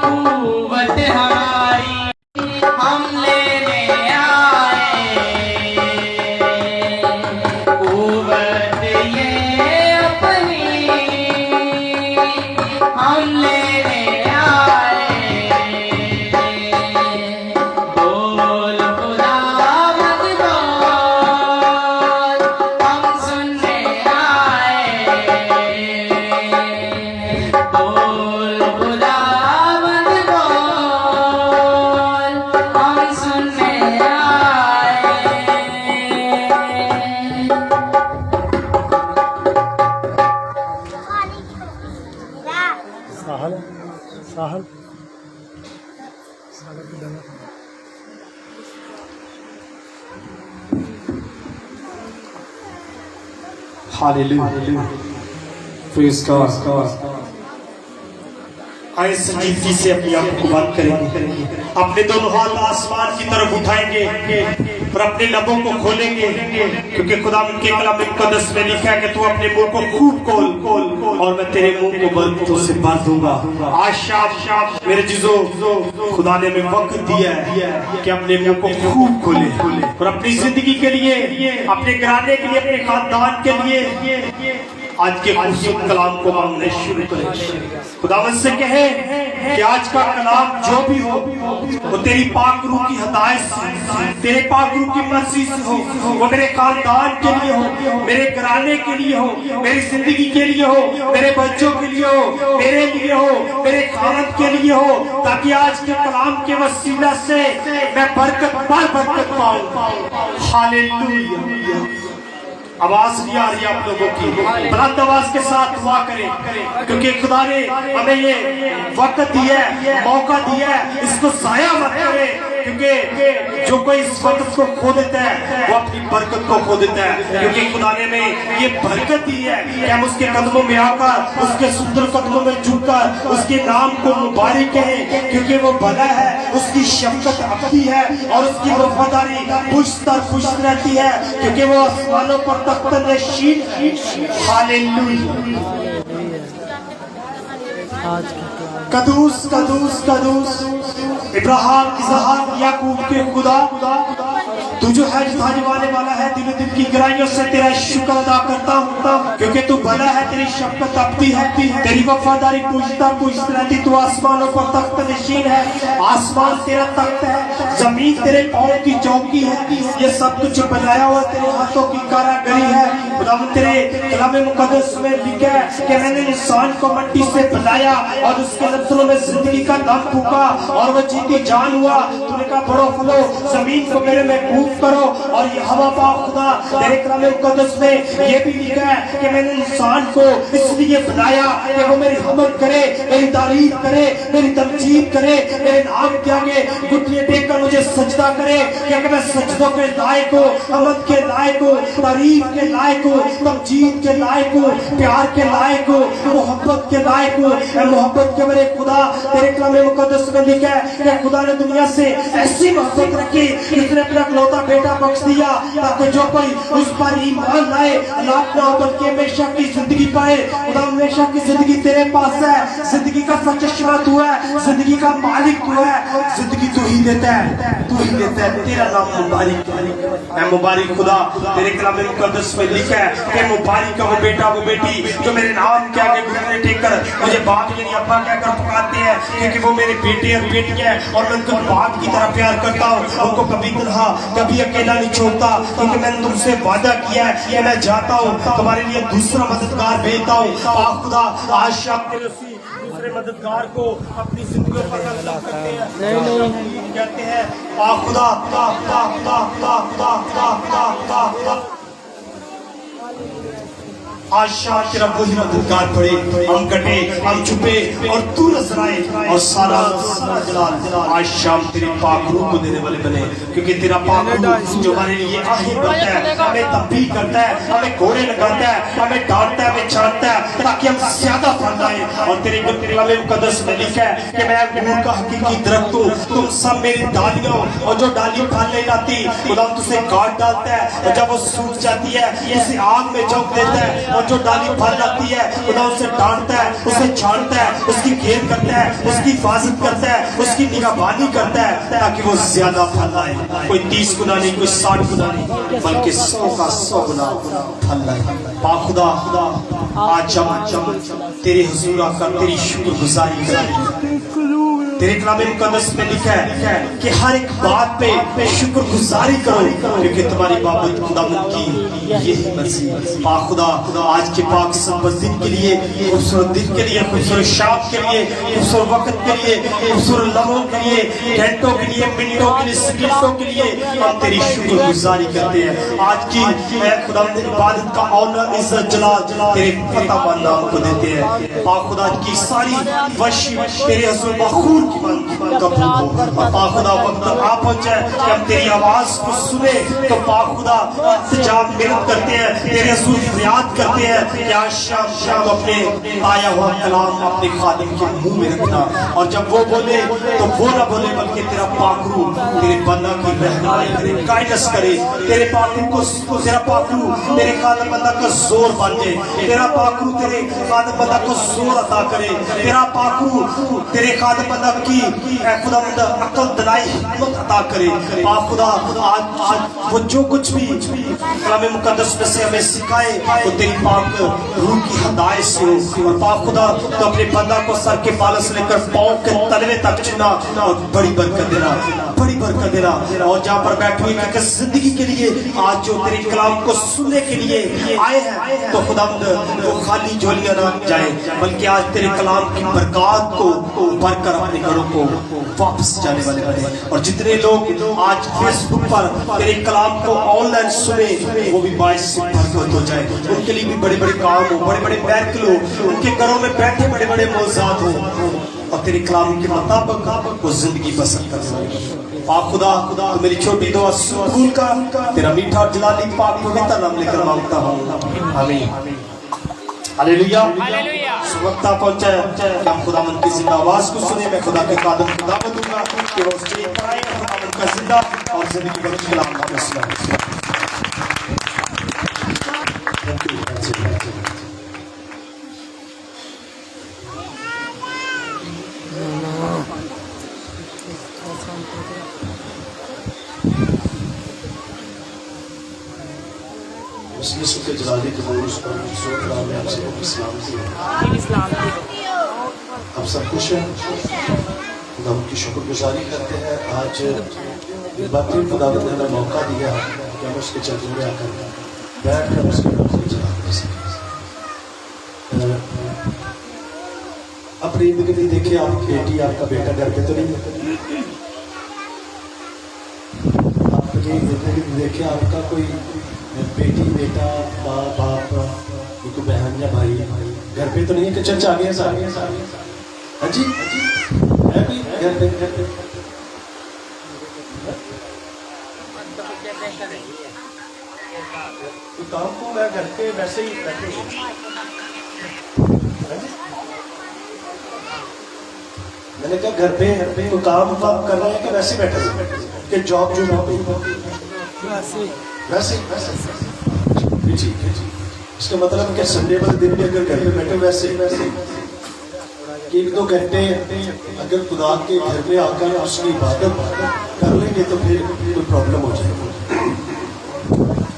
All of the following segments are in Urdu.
قوت ہماری ہم لینے آئے، قوت یہ اپنی ہم لینے آئے، بول خدا مت بول ہم سننے آئے، بول خدا مت بول ہم سننے آئے۔ ساحل ساحل ساحل کی جگہ Hallelujah. Praise God. آئے سنجیدگی سے اپنی آنکھوں کو بند کریں گے، اپنے دونوں ہاتھ آسمان کی طرف اٹھائیں گے اور اپنے لبوں کو کھولیں گے، کیونکہ خدا کے کلام مقدس میں لکھا ہے کہ تو اپنے منہ کو خوب کھول اور میں تیرے منہ کو بند تو سے بند دوں گا۔ آج شام میرے جزو خدا نے ہمیں وقت دیا ہے کہ اپنے منہ کو خوب کھولے اور اپنی زندگی کے لیے، اپنے گھرانے کے لیے، اپنے خاندان کے لیے آج کے خوبصورت کلام کو مانگنا شروع کریں۔ خداوند سے کہے کہ آج کا کلام جو بھی ہو وہ تیری پاک روح کی ہدایت سے، تیرے پاک روح کی مرضی سے ہو، وہ میرے خاندان کے لیے ہو، میرے گھرانے کے لیے ہو، میری زندگی کے لیے ہو، میرے بچوں کے لیے ہو، میرے لیے ہو، میرے خاندان کے لیے ہو، تاکہ آج کے کلام کے وسیلہ سے میں برکت پر برکت پاؤں۔ ہاللیلویہ۔ آواز نہیں آ رہی آپ لوگوں کی، بلند آواز کے ساتھ دعا کریں، کیونکہ خدا نے ہمیں یہ وقت دیا ہے، موقع دیا ہے، اس کو ضائع مت کرے، کیونکہ جو کوئی اس وقت کو کھو دیتا ہے وہ اپنی برکت کو کھو دیتا ہے، کیونکہ خدا نے ہمیں یہ برکت دی ہے کہ ہم اس کے قدموں میں آ کر، اس کے سندر قدموں میں جھک کر اس کے نام کو مبارک کہیں، کیونکہ وہ بھلا ہے، اس کی شفقت ابدی ہے اور اس کی وفاداری پشت در پشت رہتی ہے، کیونکہ وہ آسمانوں پر تخت نشین ہے۔ ہاللیلویہ۔ قدوس قدوس قدوس ابراہیم، اسحاق، یعقوب کے خدا، تو جو ہے جتانے والا ہے، دل و دل کی گہرائیوں سے تیرا شکر ادا کرتا ہوں، کیونکہ تو بھلا ہے، تیری شفقت ابدی ہے، تیری وفاداری پوچھتا رہتی، تو آسمانوں پر تخت نشین ہے، آسمان تیرا تخت ہے، زمین تیرے پاؤں کی چوکی ہے، یہ سب کچھ بنایا ہوا تیرے ہاتھوں کی کاراگری ہے۔ خداوند تیرے کلام مقدس میں لکھا ہے کہ میں نے انسان کو مٹی سے بنایا اور اس کے نسلوں میں زندگی کا دم پھونکا اور وہ جیتی جان ہوا۔ تو نے کہا بڑھو پھلو، زمین کو میرے محبوب کرو، اور یہ ہوا پاک خدا تیرے کلام مقدس میں یہ بھی لکھا ہے کہ میں نے انسان کو اس لیے بنایا کہ وہ میری حمد کرے، میری تعریف کرے، میری تمجید کرے، میرے نام کے آگے گھٹنے ٹیک کر مجھے سجدہ کرے، کہ میں سجدوں کے لائق ہوں، حمد کے لائق ہوں، تعریف کے لائق ہوں، تمجید کے لائق ہوں، پیار کے لائق ہوں، محبت کے لائق ہوں۔ اے محبت کے میرے خدا، تیرے کلام مقدس میں لکھا ہے کہ خدا نے دنیا سے ایسی محبت رکھی، جس نے اپنا اکلوتا بیٹا بخش دیا، تاکہ جو کوئی اس پر ایمان لائے ہلاک نہ ہو بلکہ ہمیشہ کی زندگی پائے۔ خدا ہمیشہ کی زندگی تیرے پاس ہے، زندگی کا سچشمہ تو ہے، زندگی کا مالک تو ہے، زندگی تو ہی دیتا ہے، تو ہی دیتا ہے، تیرا نام مبارک ہے۔ اے مبارک خدا، تیرے کلام مقدس میں لکھا ہے کہ مبارک ہے وہ بیٹا وہ بیٹی جو میرے نام کے آگے گھٹنے ٹیک کر مجھے باپ یعنی ابا کہہ کر پکارتے ہیں، کیونکہ وہ میرے بیٹے اور بیٹیاں ہیں اور میں ان کو باپ کی طرح پیار کرتا ہوں، ان کو کبھی تنہا کبھی اکیلا نہیں چھوڑتا، کیونکہ میں نے تم سے وعدہ کیا ہے کہ میں جاتا ہوں تمہارے لیے دوسرا مددگار بھیجتا ہوں۔ پاک خدا، آج شام تیرے دوسرے مددگار کو اپنی زندگیوں پر نازل کرتے ہیں، کہتے ہیں پاک خدا، آج شام تیرا وہی مددگار پڑے، ہم کٹے، ہم چھپے اور تو نظر آئے، اور سارا جلال آج شام تیرے پاک روح کو دینے والے بنے، کیونکہ تیرا پاک روح جو ہمارے لیے آہی بنتا ہے، ہمیں تنبیہ کرتا ہے، ہمیں کوڑے لگاتا ہے، ہمیں ڈانٹتا ہے، ہمیں چھانٹتا ہے، تاکہ ہم زیادہ پھل لائیں۔ اور تیرے کلام مقدس میں لکھا ہے کہ میں انگور کا حقیقی درخت ہوں، تم سب میری ڈالیاں ہو، اور جو ڈالی پھل نہیں لاتی خدا تجھے کاٹ ڈالتا ہے، اور جب وہ سوکھ جاتی ہے اسے آگ میں جھونک دیتا ہے، اور اور جو ڈالی پھل جاتی ہے خدا اسے ڈانٹتا ہے, اسے چھانٹتا ہے, اس کی کھیل کرتا ہے, اس کی حفاظت کرتا ہے, اس کی نگہبانی کرتا ہے تاکہ وہ زیادہ پھل لائے. کوئی 30 گنا نہیں, کوئی 60 گنا نہیں, بلکہ 100 کا 100 گنا پھل لائے. پاک خدا آج ہم تیرے حضور آ کر تیری شکر گزاری کریں. تیرے کلام مقدس میں لکھا ہے کہ ہر ایک بات پہ شکر گزاری کرو کیونکہ تمہاری بابت خدا من کی یہی مرضی. پاک خدا آج کے پاک سبز دن کے لیے, خوبصورت دن کے لیے, خوبصورت شام کے لیے, خوبصورت وقت کے لیے, خوبصورت لمحوں کے لیے, گھنٹوں کے لیے, منٹوں کے لیے, سیکنڈوں کے لیے ہم تیری شکر گزاری کرتے ہیں. آج کی خدا عبادت کا آنر عزت جلال تیرے فتح مند نام کو دیتے ہیں. پاک خدا کی ساری ورشپ تیرے حضور بخور کی من قبول ہو. اور پاک خدا وقت آ پہنچا ہے کہ ہم تیری آواز کو سنے تو پاک خدا التجا محنت کرتے ہیں, تیرے حضور فریاد کرتے ہیں کہ آج شام اپنے آیا ہوا کلام اپنے خادم کے منہ میں رکھنا, اور جب وہ بولے تو وہ نہ بولے بلکہ تیرا پاک روح تیرے بندہ کی رہنمائی کرے, گائیڈنس کرے. تیرے پاک روح کو تیرا پاک روح تیرے خادم بندہ کا زور بن جائے. تیرا پاک روح تیرے خادم بندہ کو زور عطا کرے. تیرا پاک روح تیرے خادم بندہ کی خدا بندہ عقل دلائی حکمت عطا کرے. پاک خدا آج وہ جو کچھ بھی کلام مقدس میں سے ہمیں سکھائے وہ تیری پاک روح کی ہدایت سے ہو. اور پاک خدا تو اپنے بندہ کو سر کے بالوں سے لے کر پاؤں کے تلوے تک چنا اور بڑی برکت دینا, بڑی برکت دینا. اور جہاں پر بیٹھے ہوئے کہ زندگی کے لیے آج جو تیرے کلام کو سننے کے لیے آئے ہیں تو خدا وہ خالی جھولیاں نہ جائیں بلکہ آج تیرے کلام کی برکات کو بھر کر اپنے گھروں کو واپس جانے والے بنے. اور جتنے لوگ آج فیس بک پر تیرے کلام کو آن لائن سنے وہ بھی باعث سے برکت ہو جائے. ان کے لیے بھی بڑے بڑے کام ہو, بڑے بڑے میریکل ہو, ان کے گھروں میں بیٹھے بڑے بڑے معجزات ہو اور تیرے کلام کے مطابق وہ زندگی بسر کر سکے. پاک خدا تو میری چھوٹی دعا قبول کر, تیرا میٹھا اور جلالی پاک پوتر نام لے کر مانگتا ہوں, آمین. ہلیلویا. وقت پہنچا ہے کہ ہم خدا مند کی زندہ آواز کو سنیں. میں خدا کے خادم کو دعوت دوں گا کہ وہ اسٹیج پر آئیں, خدا مند کا زندہ اور زندگی بخش کلام کا مسئلہ. مسلم کے جلالی کے بروز پر سو کلام میں آپ سب کو اسلام کی آپ سب خوش ہیں. خدا ان کی شکر گزاری کرتے ہیں. آج بہترین خدا نے ہمیں موقع دیا کہ ہم اس کے چلنے میں آ کر بیٹھ کر اس کے نام کو جلا کر سکیں. اپنی زندگی دیکھیں, آپ کی بیٹی آپ کا بیٹا گھر پہ تو نہیں ہے. آپ کی زندگی دیکھیں, آپ کا کوئی بیٹی بیٹا ماں باپ کوئی بہن یا بھائی گھر پہ تو نہیں ہے کہ چرچ آ گیا سارے. ہاں جی ہے کوئی گھر پہ؟ کام کو میں گھر پہ ویسے ہی بیٹھے. میں نے کہا گھر پہ کوئی کام کر رہے ہیں کہ ویسے بیٹھے کہ جاب جو ویسے ٹھیک ہے. اس کا مطلب کہ سنڈے والے دن بھی اگر گھر پہ بیٹھے ویسے ایک دو گھنٹے اگر خدا کے گھر میں آ کر اس کی عبادت کر لیں گے تو پھر کوئی پرابلم ہو جائے گا.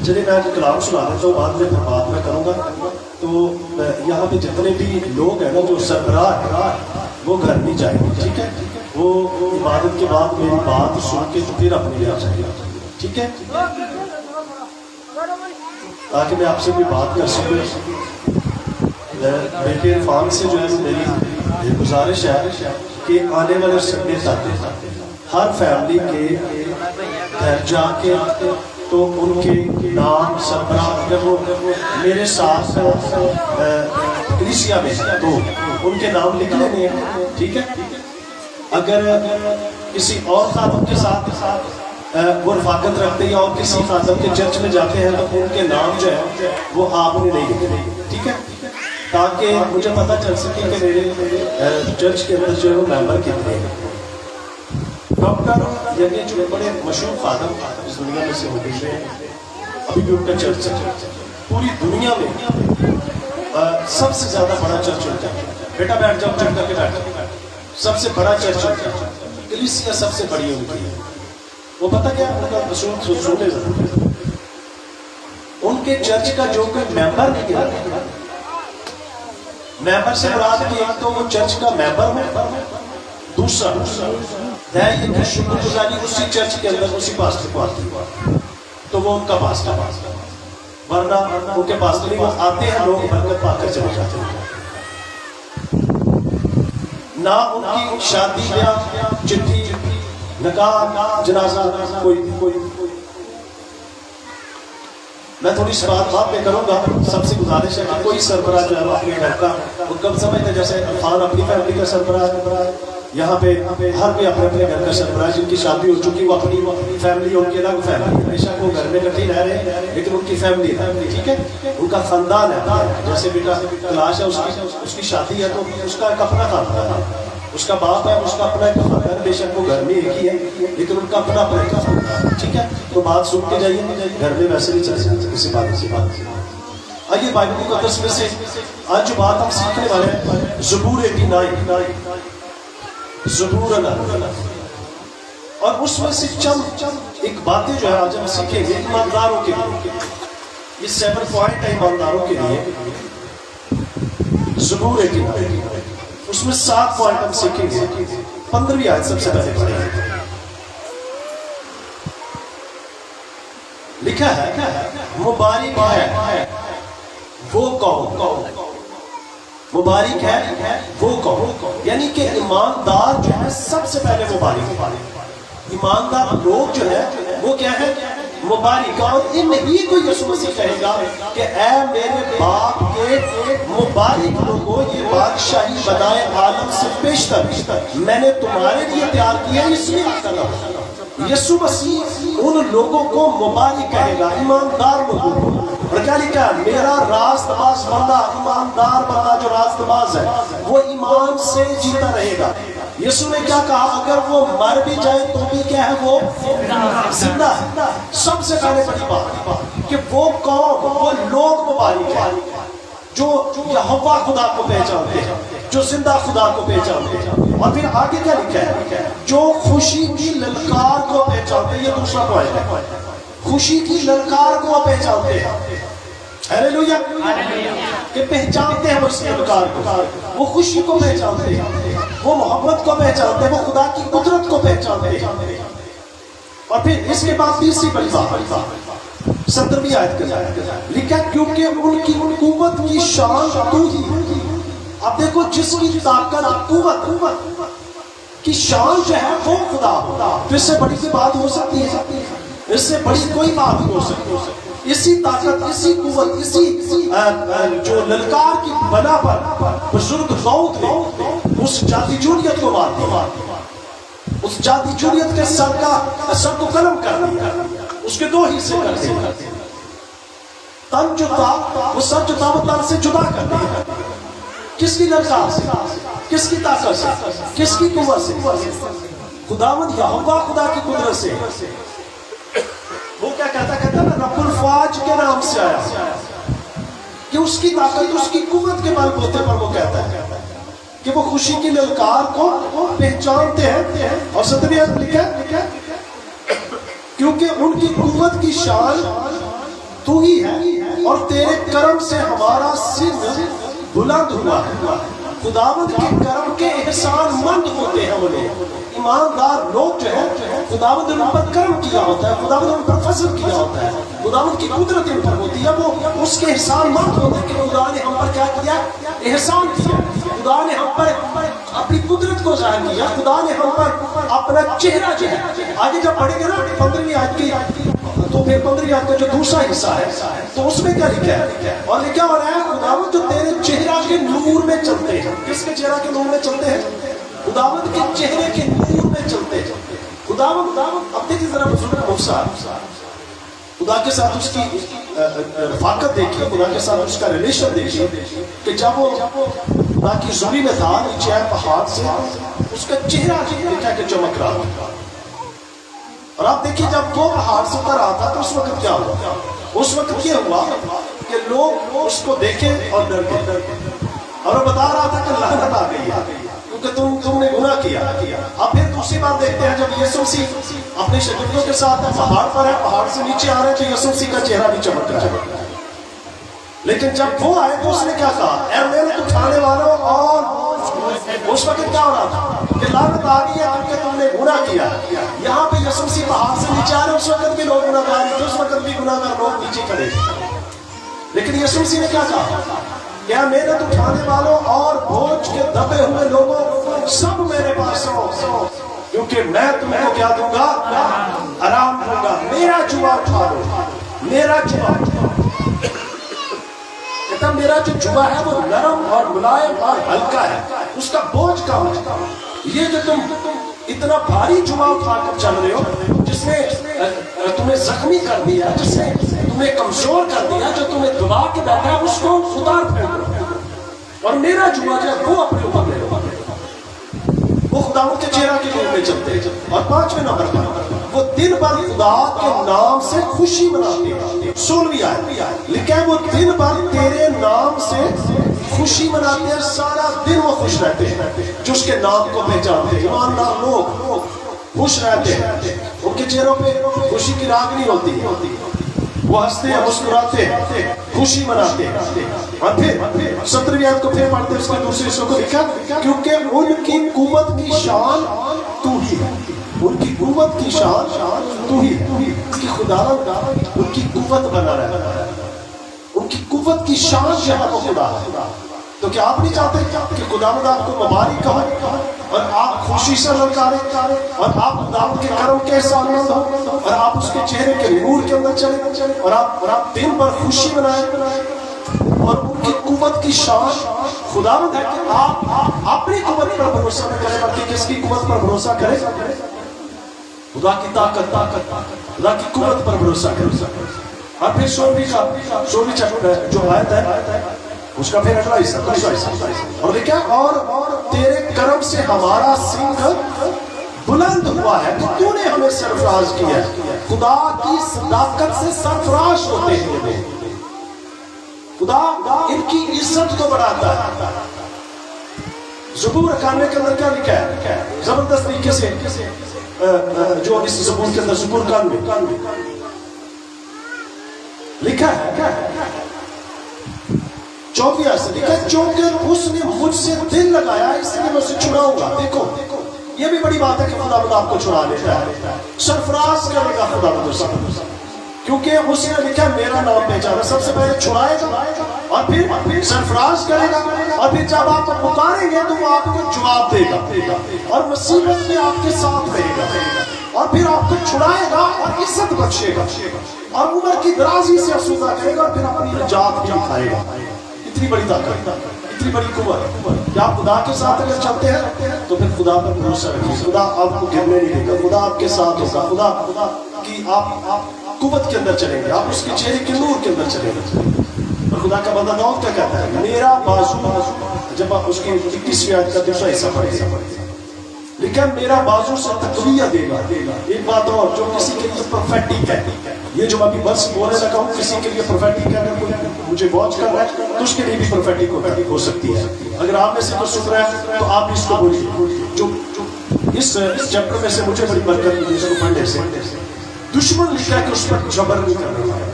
چلیے میں کلام سنا دیتا ہوں, بعد میں کروں گا. تو یہاں پہ جتنے بھی لوگ ہیں نا جو سربراہ ہیں وہ گھر نہیں جائیں گے, ٹھیک ہے. وہ عبادت کے بعد میری بات سن کے تو پھر اپنے لیے آ جائیں گے, ٹھیک ہے, تاکہ میں آپ سے کوئی بات کر سکوں. بیٹے عرفان سے جو ہے میری گزارش ہے کہ آنے والے سنڈے تک ہر فیملی کے گھر جا کے تو ان کے نام سربراہ اگر وہ میرے ساتھ کلیسیا میں تو ان کے نام لکھ لینے ہیں, ٹھیک ہے. اگر کسی اور خادم کے ساتھ وہ رفاقت رکھتے ہیں اور کسی خادم کے چرچ میں جاتے ہیں تو ان کے نام جو ہے وہ آپ نے نہیں لکھے, ٹھیک ہے, تاکہ مجھے پتہ چل سکے کہ میرے چرچ کے اندر جو ہے وہ ممبر کتنے ہیں. ڈاکٹر یعنی جو بڑے مشہور خادم اس دنیا میں سے ہوتے ہیں, ابھی بھی ان کا چرچ ہے پوری دنیا میں سب سے زیادہ بڑا چرچ ہوتا ہے. بیٹا بیٹھ جاؤ, چڑھ کر کے بیٹھ جاؤ. سب سے بڑا چرچ ہوتا ہے, کلیسیا سب سے بڑی ہوتی ہے. وہ پتہ کیا ان کا اصول ہے, ان کے چرچ کا جو کوئی ممبر نہیں گیا, ممبر سے مراد کہ ایک تو وہ چرچ کا ممبر ہے, دوسرا ہے کہ شکر گزاری اسی چرچ کے اندر اسی پاسٹر کو آتی ہے, تو وہ ان کا پاسٹر ہے. ورنہ ان کے پاسٹر نہیں, وہ آتے ہیں لوگ برکت پا کر چلے جاتے ہیں. نہ ان کی شادی بیاہ چٹھی نکاح جنازہ کوئی. میں تھوڑی سی بات میں کروں گا. سب سے گزارش ہے کہ کوئی سربراہ جو ہے اپنے گھر کا وہ کم سمجھتے جیسے عرفان اپنی فیملی کا سربراہ ہے, یہاں پہ ہر کوئی اپنے اپنے گھر کا سربراہ, جن کی شادی ہو چکی وہ اپنی فیملی, ان کی الگ فیملی, ہمیشہ وہ گھر میں کٹھی رہ رہے ہیں لیکن ان کی فیملی ہے, ٹھیک ہے, ان کا خاندان ہے. جیسے بیٹا کلاش ہے, اس کی شادی ہے تو اس کا ایک اپنا خاندان ہے, اس کا باپ ہے, اس کا اپنا ایک خاندان, بے شک وہ گھر میں ایک ہی ہے لیکن ان کا اپنا اپنا ایک خاندان, ٹھیک ہے. تو بات سن کے جائیے, گھر میں ویسے نہیں چل سکتے کسی بات. آئیے بائبل مقدس میں سے آج جو بات ہم سیکھنے والے ہیں, زبور 89, زبور اور اس میں سے چند ایک باتیں جو ہے آج ہم سیکھیں گے ایمانداروں کے لیے. یہ 7 پوائنٹ ہے ایمانداروں کے لیے. زبور 89 اس میں 7 پوائنٹ ہم سیکھیں گے. 15ویں آیت سب سے پہلے پڑھیں گے. لکھا ہے مبارک ہے وہ قوم, مبارک ہے وہ قوم, یعنی کہ ایماندار جو ہے سب سے پہلے مبارک. ایماندار لوگ جو ہے وہ کیا ہے, مبارک. اور ان ہی کو یسوع مسیح کہے گا کہ اے میرے باپ کے مبارک لوگوں, یہ بادشاہی بنائے عالم سے بیشتر میں نے تمہارے لیے تیار کیا, اس لیے یسوع مسیح ان لوگوں کو مبارک کہے گا, ایماندار لوگوں کو. اور کیا لکھا ہے, میرا راست باز بندہ, ایماندار بندہ جو راست باز ہے وہ ایمان سے جیتا رہے گا. یسوع نے کیا کہا, اگر وہ مر بھی جائے تو بھی کیا ہے, وہ زندہ ہے. سب سے پہلے بڑی بات کہ وہ قوم, وہ لوگ مبارک ہیں جو یہوہ خدا کو پہچانتے ہیں, جو زندہ خدا کو پہچانتے ہیں. اور پھر آگے کیا لکھا ہے, جو خوشی کی للکار کو پہچانتے ہیں. یہ دوسرا پوائنٹ ہے, خوشی کی للکار کو پہچانتے ہیں. ہیلیلویا, کہ پہچانتے ہیں وہ اس للکار کو, وہ خوشی کو پہچانتے ہیں, وہ محبت کو پہچانتے ہیں, وہ خدا کی قدرت کو پہچانتے ہیں. اور پھر اس کے بعد تیسری بڑی بات 17ویں آیت کے لکھا, کیونکہ ان کی قوت کی شان تو ہی. اب دیکھو, جس کی طاقت قوت کی شان جو ہے وہ خدا ہوتا. تو اس سے بڑی کوئی بات ہو سکتی ہے, اس سے بڑی کوئی بات ہو سکتی. اسی طاقت, اسی قوت, اسی جو للکار کی بنا پر بزرگ داؤد نے اس جاتی جولیت کو مار دیا, اس جاتی جولیت کے سر کو قلم کر دیا, اس کے 2 حصے کر دیا. تن جو تھا وہ سر جو تھا وہ تن سے جدا کر دیا. کس کی للکار سے, کس کی طاقت سے, کس کی قوت سے, خداوند یہوہ خدا کی قدرت سے. وہ کیا کہتا ہے رب الفاج کے نام سے آیا, کہ اس کی طاقت, اس کی قوت کے بل بوتے پر وہ کہتا ہے کہ وہ خوشی کی للکار کو پہچانتے ہیں. اور 17ویں آیت لکھا ہے, کیونکہ ان کی قوت کی شان تو ہی ہے, اور تیرے کرم سے ہمارا سر بلند ہوا ہے. خداوند کے کرم کے احسان مند ہوتے ہیں وہ لوگ. ایماندار لوگ جو ہے خداوند نے ان پر کرم کیا ہوتا ہے, خداوند نے ان پر فضل کیا ہوتا ہے, خداوند کی قدرت ان پر ہوتی ہے, وہ اس کے احسان مند ہوتے ہیں کہ خدا نے ہم پر کیا کیا, احسان کیا. خدا نے ہم پر اپنی قدرت کو ظاہر کیا, خدا نے ہم پر اپنا چہرہ جو ہے. آگے جب پڑھیں گے نا 15ویں آیت کی, تو پھر 15ویں آیت کا جو دوسرا حصہ ہے تو اس میں کیا لکھا ہے, اور لکھا ہو رہا ہے خداوند جو تیرے چہرہ کے نور میں چلتے ہیں. کس کے چہرہ کے نور میں چلتے ہیں, خداوند کے چہرے کے نور میں چلتے ہیں. خداوند اب دیکھیں ذرا بزرگ موسیٰ, خدا کے ساتھ اس کی رفاقت دیکھیے, خدا کے ساتھ اس کا ریلیشن دیکھیے, کہ جب وہ خدا کی زمین میں تھا نیچے آئے پہاڑ سے, اس کا چہرہ دیکھا کہ چمک رہا تھا. اور آپ دیکھیے جب وہ پہاڑ سے اتر رہا تھا تو اس وقت کیا ہوا, اس وقت یہ ہوا کہ لوگ اس کو دیکھیں اور ڈر گئے. اور وہ بتا رہا تھا کہ لعنت آ گئی ہے کیونکہ تم نے گناہ کیا. اب پھر دوسری بات دیکھتے ہیں جب یسوع مسیح اپنے شاگردوں کے ساتھ پہاڑ پر ہے, پہاڑ سے نیچے آ رہے ہیں تو یسوع مسیح کا چہرہ بھی چمک رہا ہے. لیکن جب وہ آئے تو اس نے کیا کہا, اے محنت اٹھانے والوں, اور اس وقت کیا ہو رہا تھا کہ لعنت آ گئی ہے کیونکہ تم نے گناہ کیا. یہاں پہ یسوع مسیح پہاڑ سے نیچے آ رہے ہیں, اس وقت بھی لوگ گناہ گار تھے, اس وقت بھی گناہ گار لوگ نیچے کھڑے تھے. لیکن یسوع مسیح نے کیا کہا, کیا محنت اٹھانے والوں اور بوجھ کے دبے ہوئے لوگوں سب میرے پاس آؤ, کیونکہ میں تم کو کیا دوں گا, آرام دوں گا. میرا جوا اٹھا لو, میرا جوا. کہتا میرا جو جوا ہے وہ نرم اور ملائم اور ہلکا ہے, اس کا بوجھ کم ہے. یہ جو تم اتنا بھاری جوا اٹھا کر چل رہے ہو, جس نے تمہیں زخمی کر دیا, جس نے تمہیں کمزور کر دیا, جو تمہیں دبا کے بیٹھا ہے, اس کو اتار پھینکو اور میرا جوا جو ہے وہ اپنے اوپر لے لو. وہ خداوند کے چہرہ کے نور میں چلتے. اور 5ویں نمبر پر وہ دن بھر خدا کے نام سے خوشی مناتے ہیں. 16ویں آیت لکھا ہے, وہ دن بھر تیرے نام سے خوشی مناتے ہیں, سارا دن وہ خوش رہتے ہیں جو اس کے نام کو پہچانتے ہیں. ایماندار لوگ خوش رہتے ہیں, ان کے چہروں پہ خوشی کی راگنی ہوتی ہے, وہ ہنستے ہیں, مسکراتے ہیں, خوشی مناتے ہیں. اور پھر 17ویں آیت کو پھر پڑھتے ہیں, اس کے دوسرے حصے کو لکھا, کیونکہ ان کی قوت کی شان تو ہی ہے. ان کی قوت کی شان تو ہی ہے. کہ خدا ان کی قوت بنا رہا ہے, ان کی قوت کی شان جو ہے وہ خدا ہے. تو کیا آپ نہیں چاہتے کہ خداوند آپ کو مبارک کہے اور آپ خوشی سے للکاریں اور آپ خداوند کے کرم کے احسان مند ہوں اور آپ اس کے چہرے کے نور کے اندر چلیں اور آپ دن بھر خوشی منائیں. اور ان کی قوت کی شان خداوند ہے کہ آپ اپنی قوت پر بھروسہ نہ کریں بلکہ کس کی قوت پر بھروسہ کریں, خدا کی طاقت, خدا کی قوت پر بھروسہ کریں. اور پھر 16ویں چیپٹر جو آیت ہے اس کا پھر اگلا حصہ اور لکھا, اور تیرے کرم سے ہمارا سنگ بلند ہوا ہے کہ تو نے ہمیں سرفراز کیا. خدا کی صداقت سے سرفراز ہوتے ہیں. خدا ان کی عزت کو بڑھاتا ہے. زبور 91 کے اندر کیا لکھا ہے, زبردست طریقے سے جو اس زبور کے اندر زبور 91 لکھا ہے 24 سے لکھا ہے, چونکہ اس نے مجھ سے دل لگایا اس لیے میں اسے چھڑاؤں گا. دیکھو یہ بھی بڑی بات ہے کہ خدا آپ کو چھڑا لیتا ہے, سرفراز کرے گا خدا کیونکہ اس نے لکھا میرا نام پہچانا. سب سے پہلے چھڑائے گا اور پھر سرفراز کرے گا, اور پھر جب آپ پکاریں گے تو وہ آپ کو جواب دے گا اور مصیبت میں آپ کے ساتھ رہے گا اور پھر آپ کو چھڑائے گا اور عزت بخشے گا اور عمر کی درازی سے افسردہ کرے گا اور پھر اپنی نجات بھی دکھائے گا. اتنی بڑی طاقت, اتنی بڑی قوت کہ آپ خدا کے ساتھ اگر چلتے ہیں تو پھر خدا پر بھروسہ رکھیے. خدا آپ کو گرنے نہیں دے گا, خدا آپ کے ساتھ ہوگا. خدا کی آپ قوت کے اندر چلیں گے, آپ اس کے چہرے کے نور کے اندر چلیں گے. اور خدا کا بندہ داؤد کیا کہتا ہے, میرا بازو, جب آپ اس کی 21ویں آیت کا دوسرا حصہ پڑھیں لیکن میرا بازو سے تقویت دے گا. ایک بات اور جو کسی کے لیے پروفیٹک ہے, یہ جو ابھی بس بولنے لگا ہوں, کسی کے لیے پروفیٹک ہے, اگر کوئی مجھے واچ کر رہا ہے تو اس کے لیے بھی پروفیٹک ہو سکتی ہے. اگر آپ میں سے کوئی سن رہا ہے تو آپ اس کو بولیے. جو اس چیپٹر میں سے مجھے بڑی برکت ملی اس کو پڑھنے سے, دشمن لکھا ہے کہ اس پر جبر نہیں کرنا ہے.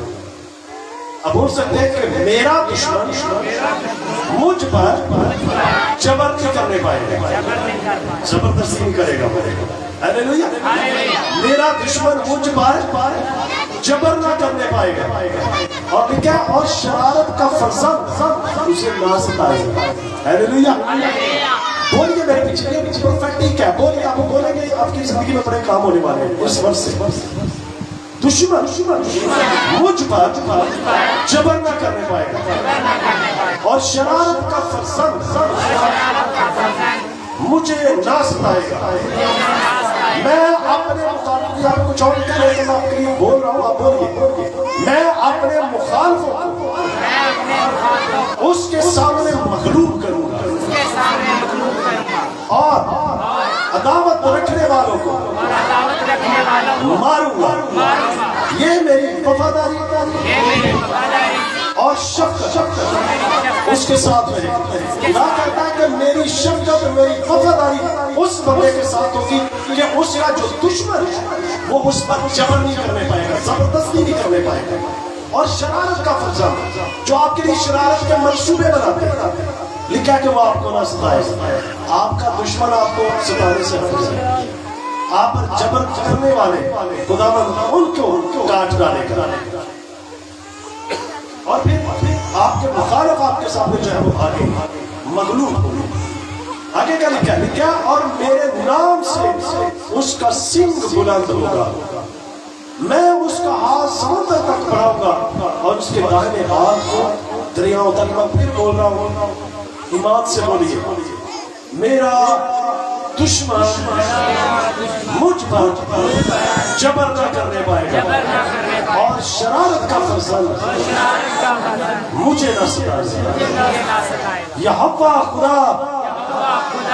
اب بول سکتے ہیں کہ میرا دشمن مجھ پر جبر نہیں کرنے پائے گا, زبردستی نہیں کرے گا. ہاللیلویا. میرا دشمن مجھ پر جبر نہ کرنے پائے گا اور کیا, اور شرارت کا فرزند اسے نہ ستائے گا. ہاللیلویا. بولیے میرے پیچھے, یہ پروفیٹک ہے. بولیے, آپ بولیں گے آپ کی زندگی میں بڑے کام ہونے والے ہیں اس ورس سے. دشمن مجھ پر جبر نہ کرنے پائے گا اور شرارت کا فرزند مجھے نہ ستائے گا. میں اپنے مخالف, آپ کو چھوڑ کے لیکن آپ کے لیے بول رہا ہوں, آپ بولیے, میں اپنے مخالفوں کو اس کے سامنے مغلوب کروں گا اور عداوت رکھنے والوں کو ماروں گا. یہ میری وفاداری اور شفقت اس کے ساتھ رہے. اللہ کہتا ہے کہ میری شفقت میری وفاداری اس بندے کے ساتھ ہوگی کہ اس کا جو دشمن ہے وہ اس پر جبر نہیں کرنے پائے گا, زبردستی نہیں کرنے پائے گا. اور شرارت کا فرزند جو آپ کے لیے شرارت کے منصوبے بناتے ہیں, لکھا کہ وہ آپ کو نہ ستائے. آپ کا دشمن آپ کو ستانے سے ہٹ جائے. آپ پر جبر کرنے والے خداوند ان کو کاٹ ڈالے گا. اور پھر آپ کے مخالف آپ کے سامنے جو ہے وہ آگے مغلوب ہوگی. آگے کا لکھا اور میرے نام سے اس کا سنگ بلند ہوگا, میں اس کا ہاتھ سمندر تک بڑھاؤں گا اور اس کے داہنے ہاتھ کو دریاؤں تک. میں پھر بول رہا ہوں, ایمان سے بولیے, میرا دشمن مجھ پر جبر نہ کرنے پائے گا اور شرارت کا فرزند مجھے نہ ستائے. یہوہ خدا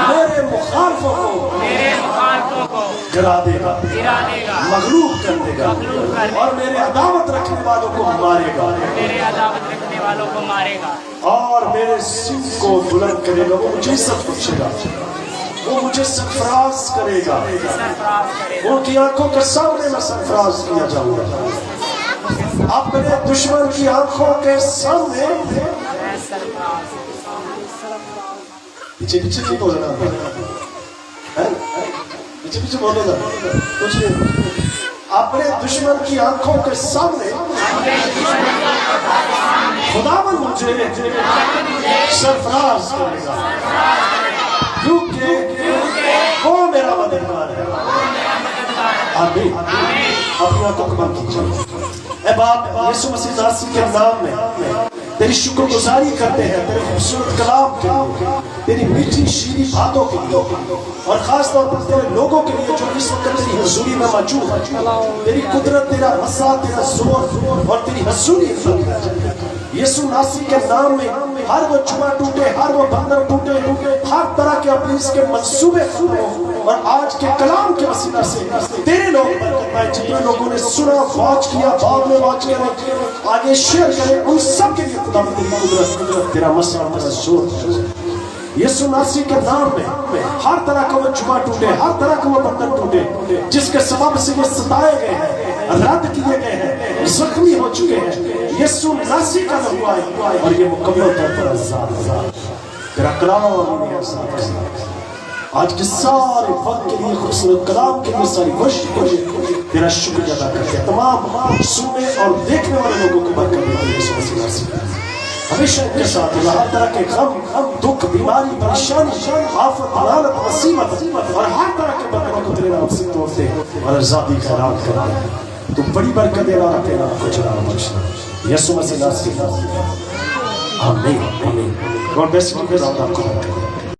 میرے مخالفوں کو گرا دے گا, مغلوب کر دے گا اور میرے عداوت رکھنے والوں کو مارے گا اور میرے سنگ کو بلند کرے گا. وہ مجھے سب پوچھے گا, وہ مجھے سرفراز کرے گا. ان کی آنکھوں کے سامنے میں سرفراز کیا جاؤں گا. اپنے دشمن کی آنکھوں کے سامنے. پیچھے پیچھے نہیں بولنا, پیچھے پیچھے بولو نا, کچھ نہیں. اپنے دشمن کی آنکھوں کے سامنے خداوند مجھے سرفراز کرے گا, کیونکہ وہ میرا مددگار ہے. آمین. اپنی آنکھوں کو بند کیجیے. اے باپ, یسوع مسیح ناصری کے نام میں تیری شکر گزاری کرتے ہیں, تیرے خوبصورت کلام کے لیے, تیری میٹھی شیریں باتوں کے لیے, اور خاص طور پر تیرے لوگوں کے لیے جو اس وقت تیری حضوری میں موجود ہے. تیری قدرت, تیرا مسا, تیرا زور اور تیری حضوری یسوع ناصری کے نام میں ہر وہ جمعہ ٹوٹے, ہر وہ بندر ٹوٹے, ہر طرح کے ابلیس کے منصوبے ختم ہو. اور آج کے کلام کے وسیلہ سے تیرے لوگ برکت پائے. جتنے لوگوں نے سنا, واچ کیا, بعد میں واچ کریں, آگے شیئر کریں, ان سب کے لیے خدا تیری قدرت, تیرا مسا, تیرا زور یسوع ناصری کے نام میں ہر طرح کا وہ جمعہ ٹوٹے, ہر طرح کا وہ بندر ٹوٹے جس کے سبب سے یہ ستائے گئے ہیں, رد کیے گئے ہیں, زخمی ہو چکے ہیں. یسوع ناصری کا نام ہوا ہے اور یہ مکمل طور پر آزاد. تیرا کلام آج کے سارے وقت کے لیے, خوبصورت کلام کے لیے ساری وشک تیرا شکریہ ادا کرتے ہیں. تمام سننے اور دیکھنے والے لوگوں کو برکت دیتے ہیں. یسوع مسیح ناصری ہمیشہ ان کے ساتھ ہر طرح کے غم, دکھ, بیماری, پریشانی, آفت, لعنت, مصیبت اور ہر طرح کے بندوں کو تیرے نام سے توڑتے اور آزادی خیرات کرتے ہیں. تو بڑی برکت دینا, تیرا کو چلا بخشنا. یسوع مسیح ناصری. آمین. آمین. God bless you.